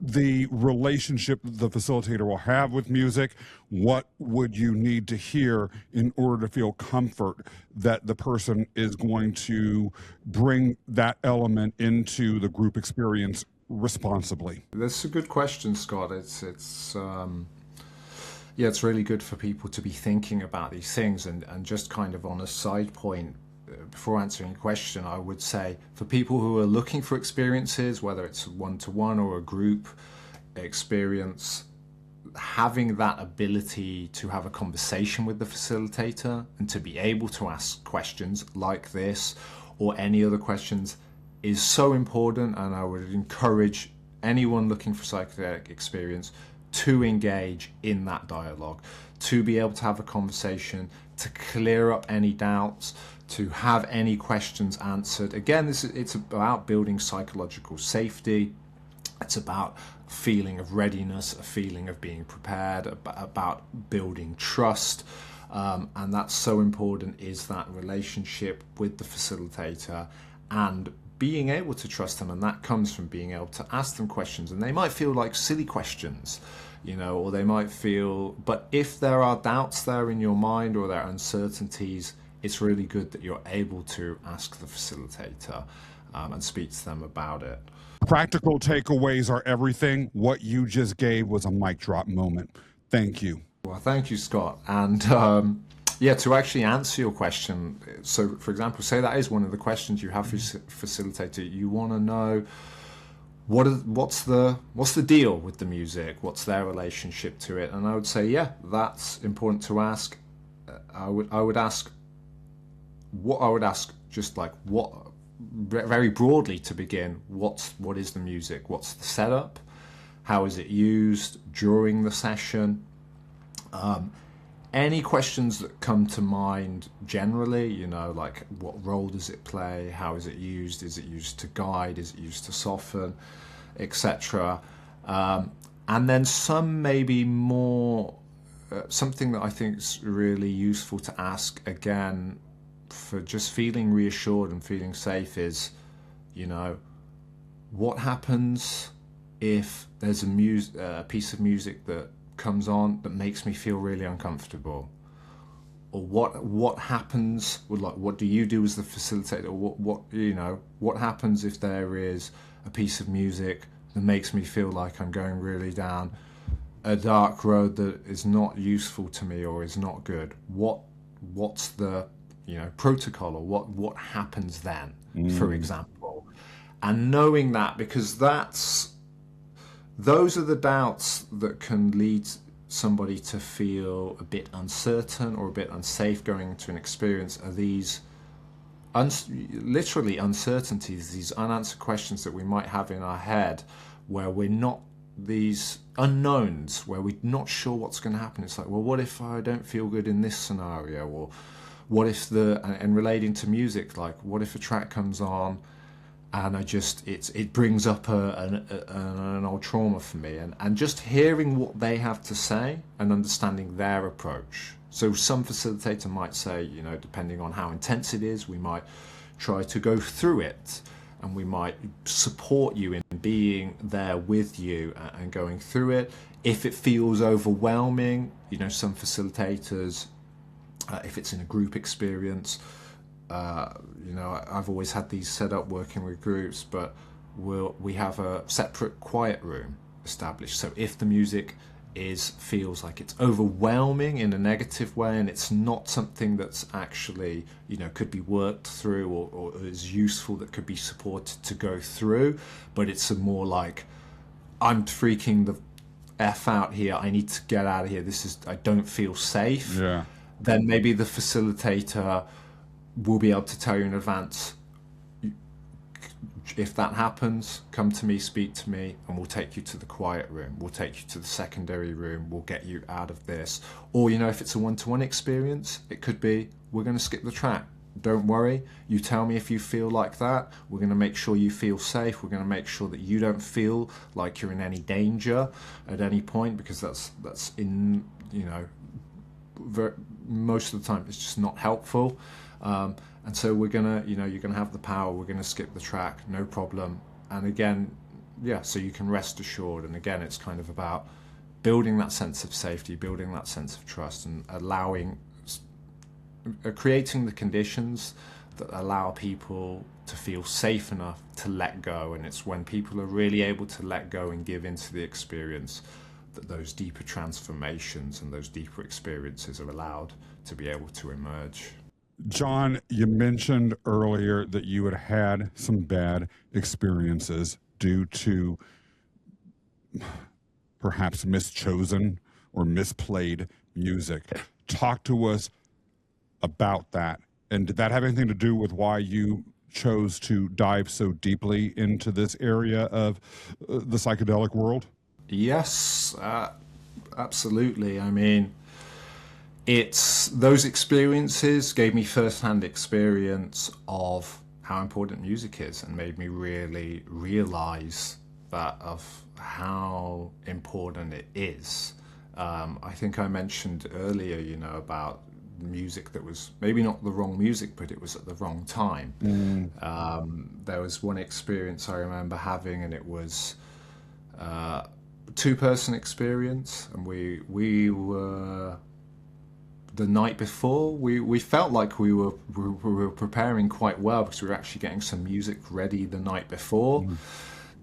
the relationship the facilitator will have with music? What would you need to hear in order to feel comfort that the person is going to bring that element into the group experience responsibly? That's a good question, Scott. It's really good for people to be thinking about these things. And just kind of on a side point, before answering your question, I would say for people who are looking for experiences, whether it's one-to-one or a group experience, having that ability to have a conversation with the facilitator and to be able to ask questions like this or any other questions is so important. And I would encourage anyone looking for psychedelic experience to engage in that dialogue, to be able to have a conversation, to clear up any doubts, to have any questions answered. Again, it's about building psychological safety. It's about a feeling of readiness, a feeling of being prepared, about building trust. And that's so important, is that relationship with the facilitator and being able to trust them. And that comes from being able to ask them questions. And they might feel like silly questions, you know, or they might feel, but if there are doubts there in your mind or there are uncertainties, it's really good that you're able to ask the facilitator and speak to them about it. Practical takeaways are everything. What you just gave was a mic drop moment. Thank you. Well, thank you, Scott. And Yeah, to actually answer your question, so for example, say that is one of the questions you have for facilitator. You want to know what's the deal with the music, what's their relationship to it, and I would say, yeah, that's important to ask. I would ask just like what, very broadly to begin, what is the music, what's the setup, how is it used during the session. Any questions that come to mind generally, like what role does it play? How is it used? Is it used to guide? Is it used to soften, etc.? And then some maybe more, something that I think is really useful to ask again for just feeling reassured and feeling safe is, what happens if there's a piece of music that comes on that makes me feel really uncomfortable, or what happens with, like, what do you do as the facilitator, or what happens if there is a piece of music that makes me feel like I'm going really down a dark road that is not useful to me or is not good. What's the protocol, or what happens then, for example, and knowing that, because those are the doubts that can lead somebody to feel a bit uncertain or a bit unsafe going into an experience, are these literally uncertainties, these unanswered questions that we might have in our head, where we're not, these unknowns, where we're not sure what's going to happen. It's like, well, what if I don't feel good in this scenario? Or what if and relating to music, like, what if a track comes on and it brings up an old trauma for me, and just hearing what they have to say and understanding their approach. So some facilitator might say, depending on how intense it is, we might try to go through it, and we might support you in being there with you and going through it. If it feels overwhelming, some facilitators, if it's in a group experience, I've always had these set up working with groups, but we have a separate quiet room established. So if the music feels like it's overwhelming in a negative way, and it's not something that's actually could be worked through or is useful, that could be supported to go through, but it's a more like, I'm freaking the F out here, I need to get out of here, I don't feel safe. Yeah. Then maybe the facilitator will be able to tell you in advance, if that happens, come to me, speak to me, and we'll take you to the quiet room, we'll take you to the secondary room, we'll get you out of this. Or if it's a one-to-one experience, it could be, we're going to skip the track, don't worry, you tell me if you feel like that, we're going to make sure you feel safe, we're going to make sure that you don't feel like you're in any danger at any point, because that's in most of the time it's just not helpful. And so we're gonna, you're gonna have the power, we're gonna skip the track, no problem. And again, so you can rest assured. And again, it's kind of about building that sense of safety, building that sense of trust, and creating the conditions that allow people to feel safe enough to let go. And it's when people are really able to let go and give into the experience that those deeper transformations and those deeper experiences are allowed to be able to emerge. John, you mentioned earlier that you had some bad experiences due to perhaps mischosen or misplayed music. Talk to us about that. And did that have anything to do with why you chose to dive so deeply into this area of the psychedelic world? Yes, absolutely. I mean, those experiences gave me first-hand experience of how important music is, and made me really realize that of how important it is. I think I mentioned earlier, about music that was maybe not the wrong music, but it was at the wrong time. There was one experience I remember having, and it was a two-person experience, and we were, the night before, we felt like we were preparing quite well, because we were actually getting some music ready the night before.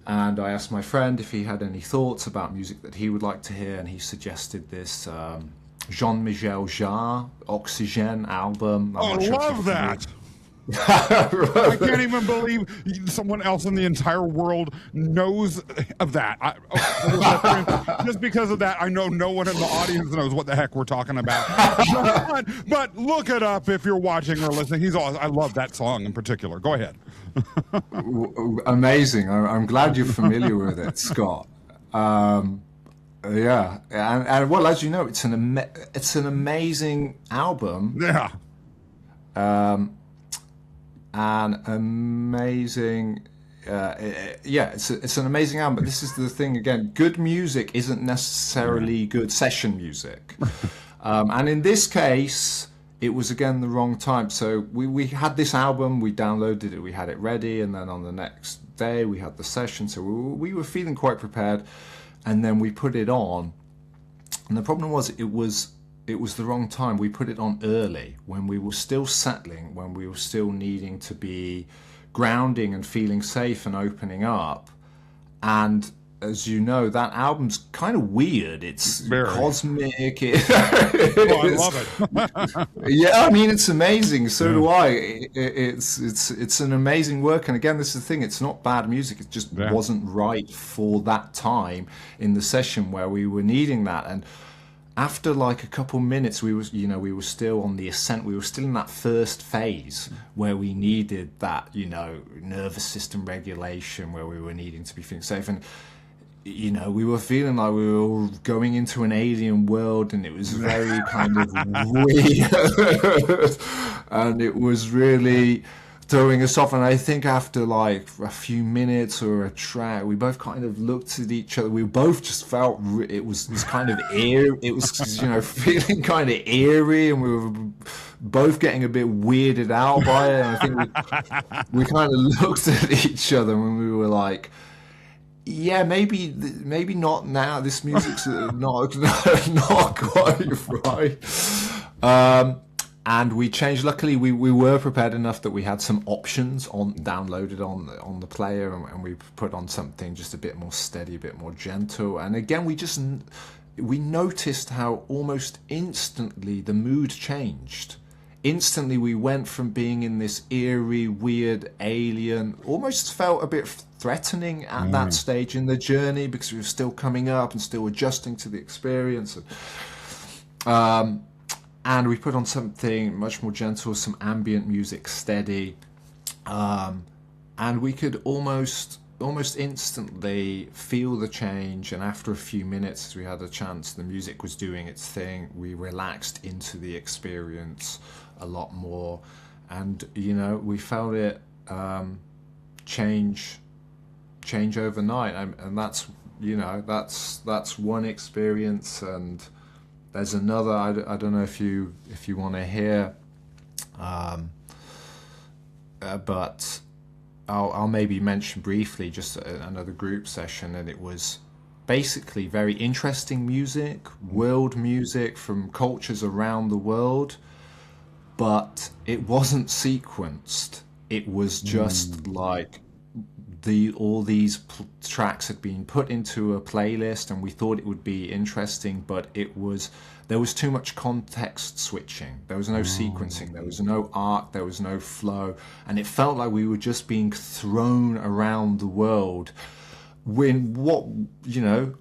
And I asked my friend if he had any thoughts about music that he would like to hear, and he suggested this Jean-Michel Jarre, Oxygen album. I'm Oh, I not sure if love you're that. I can't even believe someone else in the entire world knows of that. Just because of that, I know no one in the audience knows what the heck we're talking about. But look it up if you're watching or listening. He's awesome. I love that song in particular. Go ahead. Amazing. I'm glad you're familiar with it, Scott. Yeah, and well, as you know, it's an amazing album. Yeah. An amazing it's an amazing album, but this is the thing again, good music isn't necessarily good session music. And in this case it was again the wrong time. So we had this album, we downloaded it, we had it ready, and then on the next day we had the session, so we were feeling quite prepared, and then we put it on, and the problem was it was the wrong time. We put it on early when we were still settling, when we were still needing to be grounding and feeling safe and opening up. And as you know, that album's kind of weird. It's very cosmic. I love it. Yeah, I mean, it's amazing. So do I. It's an amazing work. And again, this is the thing. It's not bad music. It just wasn't right for that time in the session where we were needing that. And after like a couple minutes, we were still on the ascent. We were still in that first phase where we needed that, nervous system regulation, where we were needing to be feeling safe. And, we were feeling like we were going into an alien world, and it was very kind of weird. And it was really throwing us off. And I think after like a few minutes or a track, we both kind of looked at each other. We both just felt it was kind of eerie. It was feeling kind of eerie, and we were both getting a bit weirded out by it. And I think we kind of looked at each other and we were like, yeah, maybe not now. This music's not quite right. And we changed. Luckily, we were prepared enough that we had some options downloaded on the player, and we put on something just a bit more steady, a bit more gentle. And again, we noticed how almost instantly the mood changed. Instantly, we went from being in this eerie, weird, alien, almost felt a bit threatening at that stage in the journey, because we were still coming up and still adjusting to the experience. And we put on something much more gentle, some ambient music, steady, and we could almost instantly feel the change. And after a few minutes, as we had a chance, the music was doing its thing. We relaxed into the experience a lot more, and we felt it change overnight. And that's that's one experience. And there's another. I don't know if you want to hear, but I'll maybe mention briefly just another group session, and it was basically very interesting music, world music from cultures around the world, but it wasn't sequenced. It was just like all these tracks had been put into a playlist, and we thought it would be interesting, but there was too much context switching. There was no sequencing, there was no arc, there was no flow, and it felt like we were just being thrown around the world when what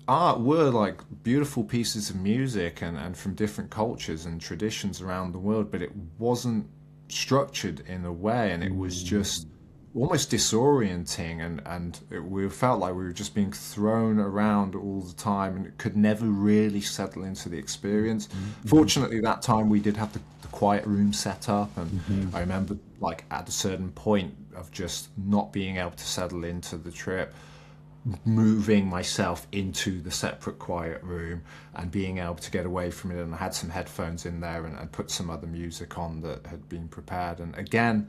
art were like beautiful pieces of music and from different cultures and traditions around the world, but it wasn't structured in a way, and it was just almost disorienting, and we felt like we were just being thrown around all the time, and it could never really settle into the experience. Fortunately, that time we did have the quiet room set up, and I remember like at a certain point of just not being able to settle into the trip, moving myself into the separate quiet room and being able to get away from it. And I had some headphones in there and put some other music on that had been prepared, and again,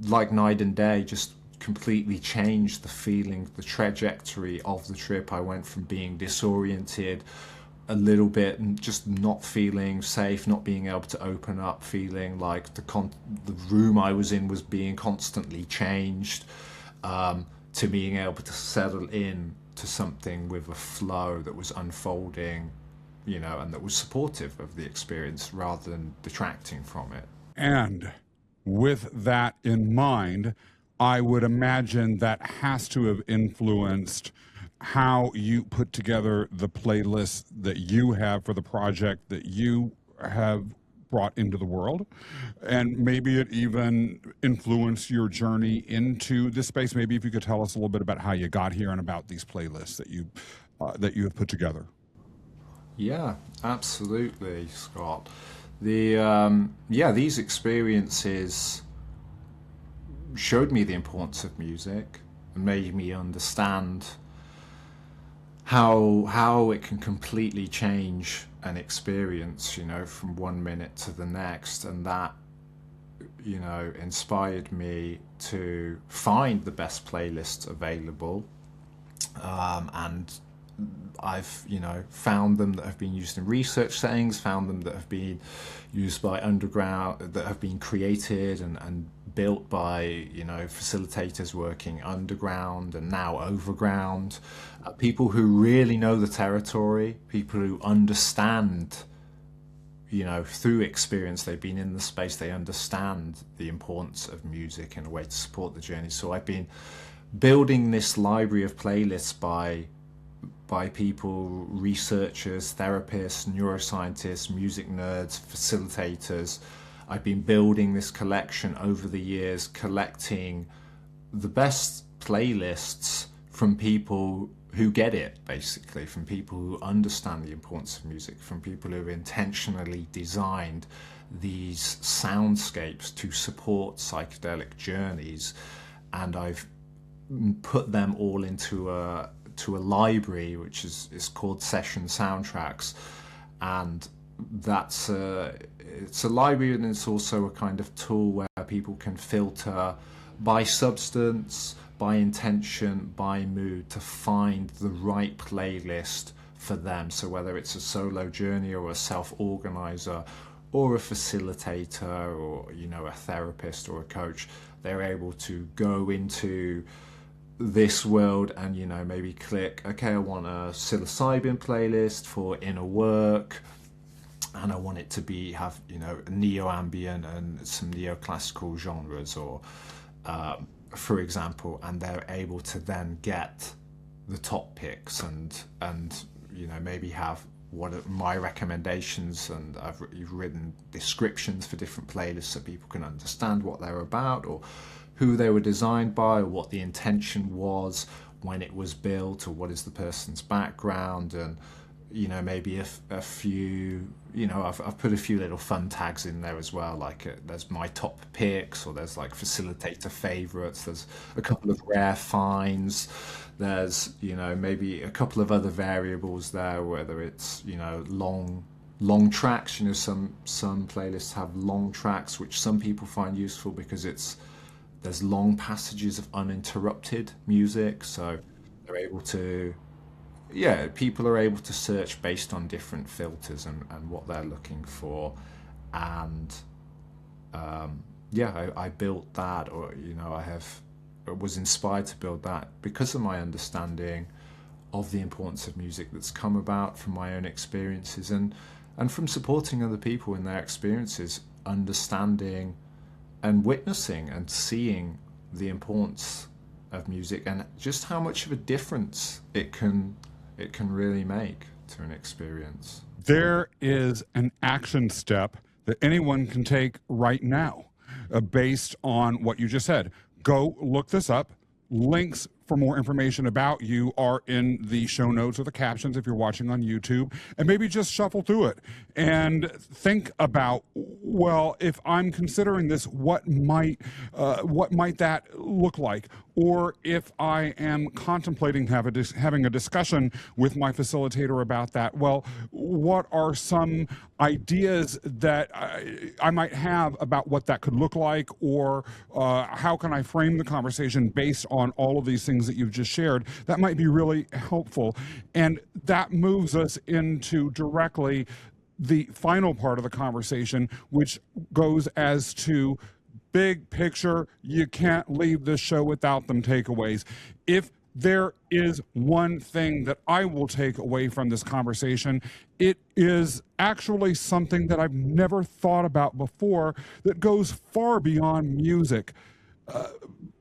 like night and day, just completely changed the feeling, the trajectory of the trip. I went from being disoriented a little bit and just not feeling safe, not being able to open up, feeling like the room I was in was being constantly changed, to being able to settle in to something with a flow that was unfolding, and that was supportive of the experience rather than detracting from it. And with that in mind, I would imagine that has to have influenced how you put together the playlist that you have for the project that you have brought into the world. And maybe it even influenced your journey into this space. Maybe if you could tell us a little bit about how you got here and about these playlists that you have put together. Yeah, absolutely, Scott. These experiences showed me the importance of music and made me understand how it can completely change an experience, from one minute to the next. And that, inspired me to find the best playlists available. And I've, found them that have been used in research settings, found them that have been used by underground, that have been created and built by, facilitators working underground and now overground, people who really know the territory, people who understand, through experience, they've been in the space, they understand the importance of music in a way to support the journey. So I've been building this library of playlists by people, researchers, therapists, neuroscientists, music nerds, facilitators. I've been building this collection over the years, collecting the best playlists from people who get it, basically, from people who understand the importance of music, from people who have intentionally designed these soundscapes to support psychedelic journeys. And I've put them all into a library which is called Session Soundtracks, and it's a library, and it's also a kind of tool where people can filter by substance, by intention, by mood to find the right playlist for them. So whether it's a solo journey or a self-organizer or a facilitator or a therapist or a coach, they're able to go into this world and maybe click, okay, I want a psilocybin playlist for inner work, and I want it to have neo-ambient and some neoclassical genres, or for example, and they're able to then get the top picks and maybe have what are my recommendations, and I've written descriptions for different playlists so people can understand what they're about, or who they were designed by, or what the intention was when it was built, or what is the person's background, and maybe a few, I've put a few little fun tags in there as well, like there's my top picks, or there's like facilitator favorites, there's a couple of rare finds, there's maybe a couple of other variables there, whether it's long tracks. Some playlists have long tracks, which some people find useful because there's long passages of uninterrupted music, so they're able to, people are able to search based on different filters and what they're looking for. And I built that, or I was inspired to build that because of my understanding of the importance of music that's come about from my own experiences, and from supporting other people in their experiences, understanding and witnessing and seeing the importance of music and just how much of a difference it can really make to an experience. There is an action step that anyone can take right now, based on what you just said. Go look this up. Links for more information about you are in the show notes or the captions if you're watching on YouTube, and maybe just shuffle through it and think about, well, if I'm considering this, what might that look like? Or if I am contemplating having a discussion with my facilitator about that, well, what are some ideas that I might have about what that could look like, or how can I frame the conversation based on all of these things that you've just shared? That might be really helpful. And that moves us into directly the final part of the conversation, which goes as to big picture. You can't leave this show without them takeaways. If there is one thing that I will take away from this conversation. It is actually something that I've never thought about before that goes far beyond music,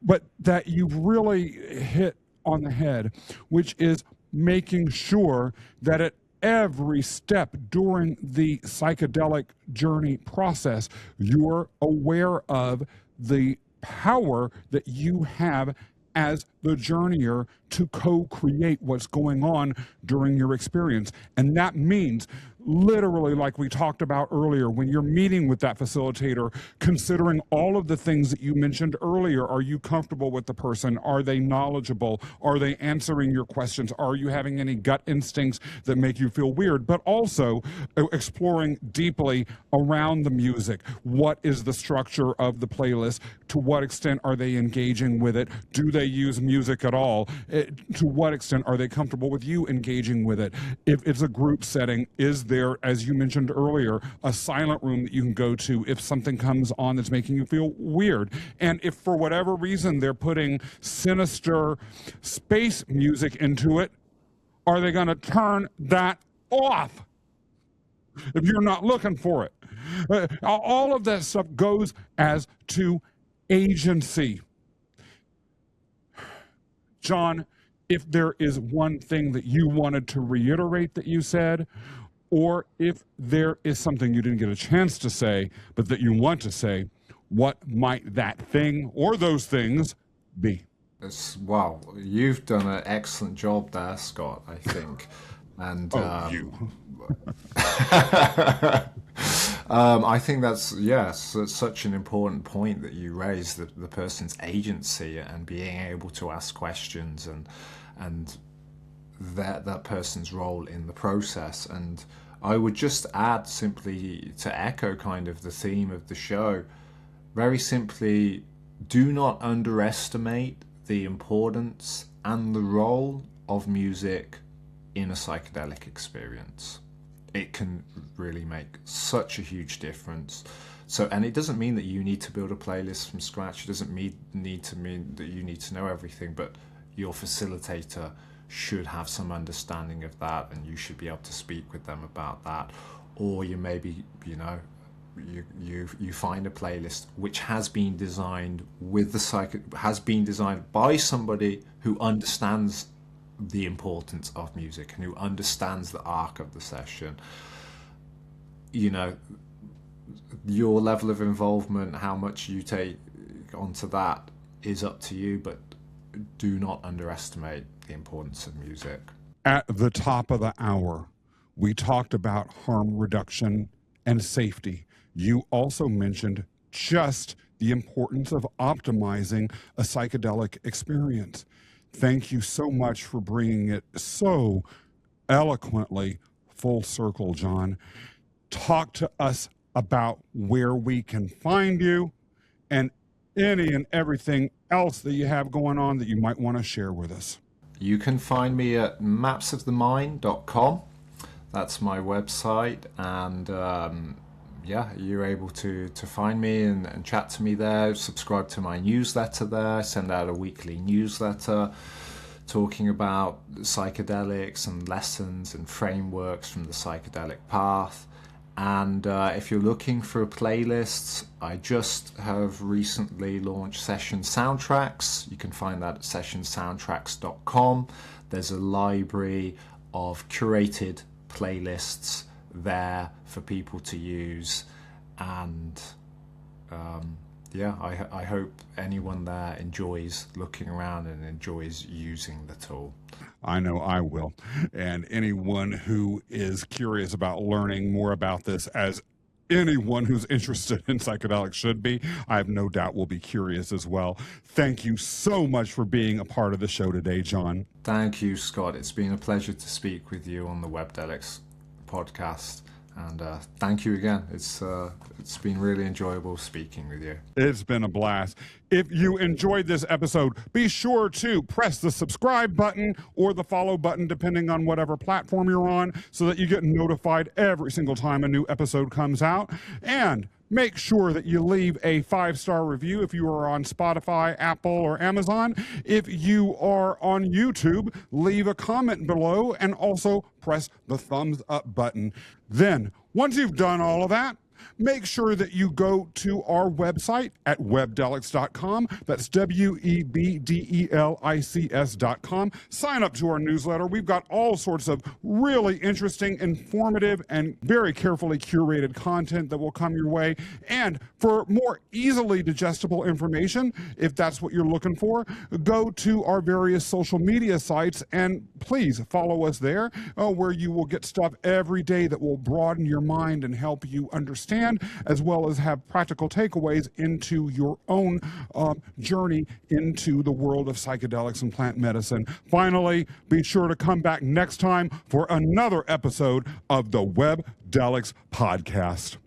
but that you've really hit on the head, which is making sure that at every step during the psychedelic journey process, you're aware of the power that you have as the journeyer to co-create what's going on during your experience. And that means literally, like we talked about earlier, when you're meeting with that facilitator, considering all of the things that you mentioned earlier. Are you comfortable with the person? Are they knowledgeable? Are they answering your questions? Are you having any gut instincts that make you feel weird? But also exploring deeply around the music. What is the structure of the playlist? To what extent are they engaging with it? Do they use music at all? To what extent are they comfortable with you engaging with it? If it's a group setting, is there, as you mentioned earlier, a silent room that you can go to if something comes on that's making you feel weird? And if for whatever reason they're putting sinister space music into it, are they going to turn that off if you're not looking for it? All of that stuff goes as to agency. John, if there is one thing that you wanted to reiterate that you said, or if there is something you didn't get a chance to say, but that you want to say, what might that thing or those things be? Wow, you've done an excellent job there, Scott, I think. And I think that's, yes, that's such an important point that you raised, the person's agency and being able to ask questions and that person's role in the process. And I would just add, simply to echo kind of the theme of the show, very simply, do not underestimate the importance and the role of music in a psychedelic experience. It can really make such a huge difference. So, and it doesn't mean that you need to build a playlist from scratch. It doesn't mean that you need to know everything, but your facilitator should have some understanding of that, and you should be able to speak with them about that. Or you maybe, you find a playlist which has been designed with has been designed by somebody who understands the importance of music and who understands the arc of the session. Your level of involvement, how much you take onto that is up to you, but do not underestimate the importance of music. At the top of the hour, we talked about harm reduction and safety. You also mentioned just the importance of optimizing a psychedelic experience. Thank you so much for bringing it so eloquently full circle, John. Talk to us about where we can find you and any and everything else that you have going on that you might want to share with us. You can find me at mapsofthemind.com. That's my website, and you're able to find me and chat to me there. Subscribe to my newsletter there. I send out a weekly newsletter talking about psychedelics and lessons and frameworks from the psychedelic path. And if you're looking for playlists, I just have recently launched session soundtracks. You can find that at sessionsoundtracks.com. There's a library of curated playlists there for people to use, and I hope anyone there enjoys looking around and enjoys using the tool. I know I will. And anyone who is curious about learning more about this, as anyone who's interested in psychedelics should be, I have no doubt will be curious as well. Thank you so much for being a part of the show today, John. Thank you, Scott. It's been a pleasure to speak with you on the Webdelics podcast. And thank you again. It's been really enjoyable speaking with you. It's been a blast. If you enjoyed this episode, be sure to press the subscribe button or the follow button, depending on whatever platform you're on, so that you get notified every single time a new episode comes out. And make sure that you leave a 5-star review if you are on Spotify, Apple, or Amazon. If you are on YouTube, leave a comment below and also press the thumbs up button. Then, once you've done all of that, make sure that you go to our website at webdelics.com. That's webdelics.com. Sign up to our newsletter. We've got all sorts of really interesting, informative, and very carefully curated content that will come your way. And for more easily digestible information, if that's what you're looking for, go to our various social media sites and please follow us there, where you will get stuff every day that will broaden your mind and help you understand, as well as have practical takeaways into your own journey into the world of psychedelics and plant medicine. Finally, be sure to come back next time for another episode of the Webdelics podcast.